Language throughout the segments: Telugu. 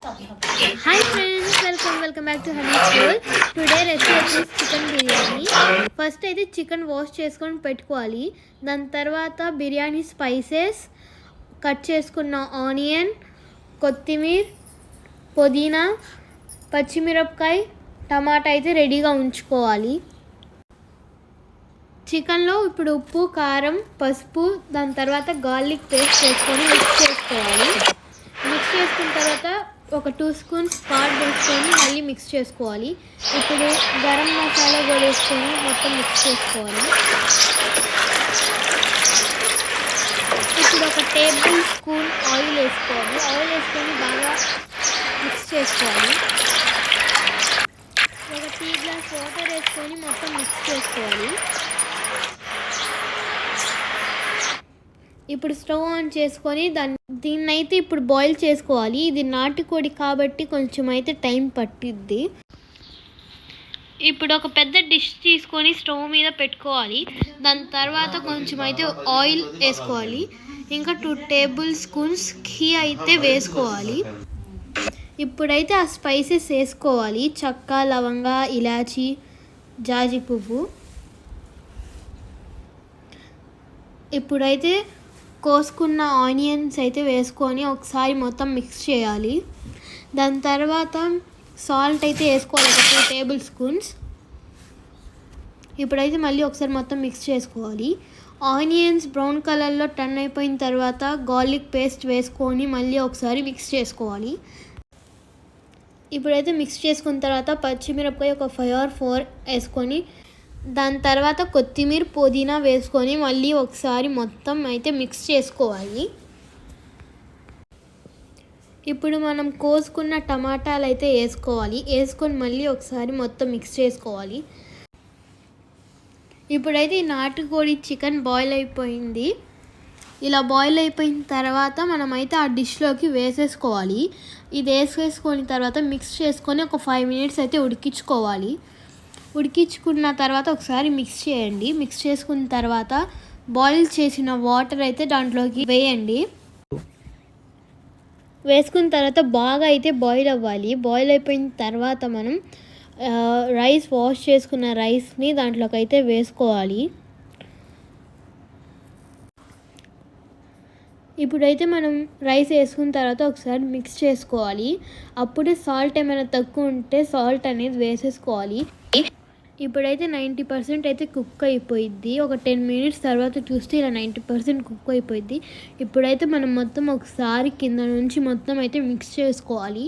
Hi friends, welcome back to Honey School. Today recipe is chicken biryani. First అయితే చికెన్ వాష్ చేసుకొని పెట్టుకోవాలి. దాని తర్వాత బిర్యానీ స్పైసెస్, కట్ చేసుకున్న ఆనియన్, కొత్తిమీర, పుదీనా, పచ్చిమిరపకాయ, టమాటా అయితే రెడీగా ఉంచుకోవాలి. చికెన్లో ఇప్పుడు ఉప్పు, కారం, పసుపు, దాని తర్వాత గార్లిక్ పేస్ట్ వేసుకొని మిక్స్ చేసుకోవాలి. మిక్స్ చేసుకున్న తర్వాత ఒక 2 స్పూన్స్ సాల్ట్ వేసుకొని మళ్ళీ మిక్స్ చేసుకోవాలి. ఇప్పుడు గరం మసాలా కూడా వేసుకొని మొత్తం మిక్స్ చేసుకోవాలి. ఇప్పుడు ఒక టేబుల్ స్పూన్ ఆయిల్ వేసుకోవాలి. ఆయిల్ వేసుకొని బాగా మిక్స్ చేసుకోవాలి. ఒక 3 గ్లాస్ వాటర్ వేసుకొని మొత్తం మిక్స్ చేసుకోవాలి. ఇప్పుడు స్టవ్ ఆన్ చేసుకొని దీన్ని అయితే ఇప్పుడు బాయిల్ చేసుకోవాలి. ఇది నాటుకోడి కాబట్టి కొంచెం అయితే టైం పట్టిద్ది. ఇప్పుడు ఒక పెద్ద డిష్ తీసుకొని స్టవ్ మీద పెట్టుకోవాలి. దాని తర్వాత కొంచెం అయితే ఆయిల్ వేసుకోవాలి. ఇంకా 2 టేబుల్ స్పూన్స్ ఘీ అయితే వేసుకోవాలి. ఇప్పుడైతే ఆ స్పైసెస్ వేసుకోవాలి. చెక్క, లవంగ, ఇలాచి, జాజి పువ్వు. ఇప్పుడైతే కోసుకున్న ఆనియన్స్ అయితే వేసుకొని ఒకసారి మొత్తం మిక్స్ చేయాలి. దాని తర్వాత సాల్ట్ అయితే వేసుకోవాలి, ఒక 2 టేబుల్ స్పూన్స్. ఇప్పుడైతే మళ్ళీ ఒకసారి మొత్తం మిక్స్ చేసుకోవాలి. ఆనియన్స్ బ్రౌన్ కలర్లో టర్న్ అయిపోయిన తర్వాత గార్లిక్ పేస్ట్ వేసుకొని మళ్ళీ ఒకసారి మిక్స్ చేసుకోవాలి. ఇప్పుడైతే మిక్స్ చేసుకున్న తర్వాత పచ్చిమిరపకాయ ఒక 5 or 4 వేసుకొని దాని తర్వాత కొత్తిమీర, పుదీనా వేసుకొని మళ్ళీ ఒకసారి మొత్తం అయితే మిక్స్ చేసుకోవాలి. ఇప్పుడు మనం కోసుకున్న టమాటాలు అయితే వేసుకోవాలి. వేసుకొని మళ్ళీ ఒకసారి మొత్తం మిక్స్ చేసుకోవాలి. ఇప్పుడైతే ఈ నాటుకోడి చికెన్ బాయిల్ అయిపోయింది. ఇలా బాయిల్ అయిపోయిన తర్వాత మనమైతే ఆ డిష్లోకి వేసేసుకోవాలి. ఇది వేసేసుకొని తర్వాత మిక్స్ చేసుకొని ఒక 5 minutes అయితే ఉడికించుకోవాలి. ఉడికించుకున్న తర్వాత ఒకసారి మిక్స్ చేయండి. మిక్స్ చేసుకున్న తర్వాత బాయిల్ చేసిన వాటర్ అయితే దాంట్లోకి వేయండి. వేసుకున్న తర్వాత బాగా అయితే బాయిల్ అవ్వాలి. బాయిల్ అయిపోయిన తర్వాత మనం రైస్ వాష్ చేసుకున్న రైస్ని దాంట్లోకి అయితే వేసుకోవాలి. ఇప్పుడైతే మనం రైస్ వేసుకున్న తర్వాత ఒకసారి మిక్స్ చేసుకోవాలి. అప్పుడే సాల్ట్ ఏమైనా తక్కువ ఉంటే సాల్ట్ అనేది వేసేసుకోవాలి. ఇప్పుడైతే 90% అయితే కుక్ అయిపోయిద్ది. ఒక 10 minutes తర్వాత చూస్తే ఇలా 90% కుక్ అయిపోయిద్ది. ఇప్పుడైతే మనం మొత్తం ఒకసారి కింద నుంచి మొత్తం అయితే మిక్స్ చేసుకోవాలి.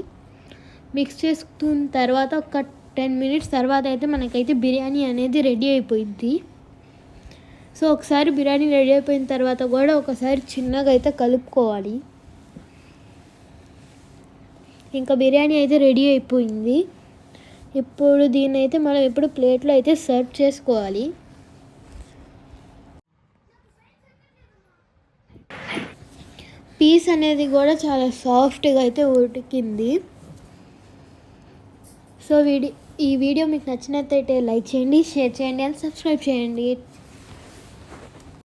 మిక్స్ చేసుకున్న తర్వాత ఒక 10 minutes తర్వాత అయితే మనకైతే బిర్యానీ అనేది రెడీ అయిపోయిద్ది. సో ఒకసారి బిర్యానీ రెడీ అయిపోయిన తర్వాత కూడా ఒకసారి చిన్నగా అయితే కలుపుకోవాలి. ఇంకా బిర్యానీ అయితే రెడీ అయిపోయింది. ఇప్పుడు దీన్ని అయితే మనం ఇప్పుడు ప్లేట్లో అయితే సర్వ్ చేసుకోవాలి. పీస్ అనేది కూడా చాలా సాఫ్ట్గా అయితే ఉడికింది. సో ఈ వీడియో మీకు నచ్చినట్లయితే లైక్ చేయండి, షేర్ చేయండి అండ్ సబ్స్క్రైబ్ చేయండి.